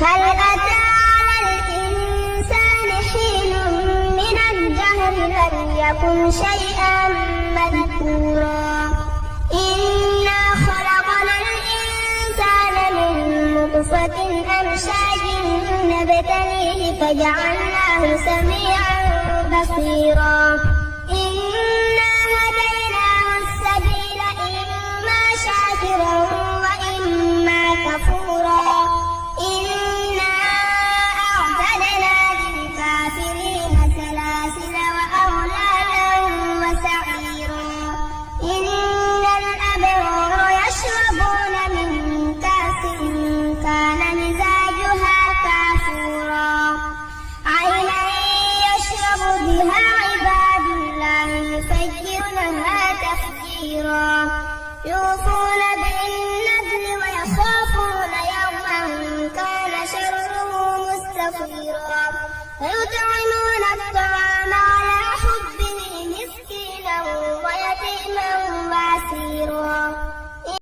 هل أتى على الإنسان حين من الدهر لم يكن شيئا مذكورا إنا خلقنا الإنسان من نطفة أمشاج نبتليه فجعلناه سميعا بصيرا إنا هديناه السبيل إما شاكرا وإما كفورا إنا أعتدنا للكافرين سلاسل وأغلالا وسعيرا إن الأبرار يشربون من كأس كان مزاجها كافورا عينا يشرب بها عباد الله يفجرونها تفجيرا يوفون بالنذر ويخافون يوما كان شره مستطيرا ويطعمون الطعام على حبه مسكينا ويتيما واسيرا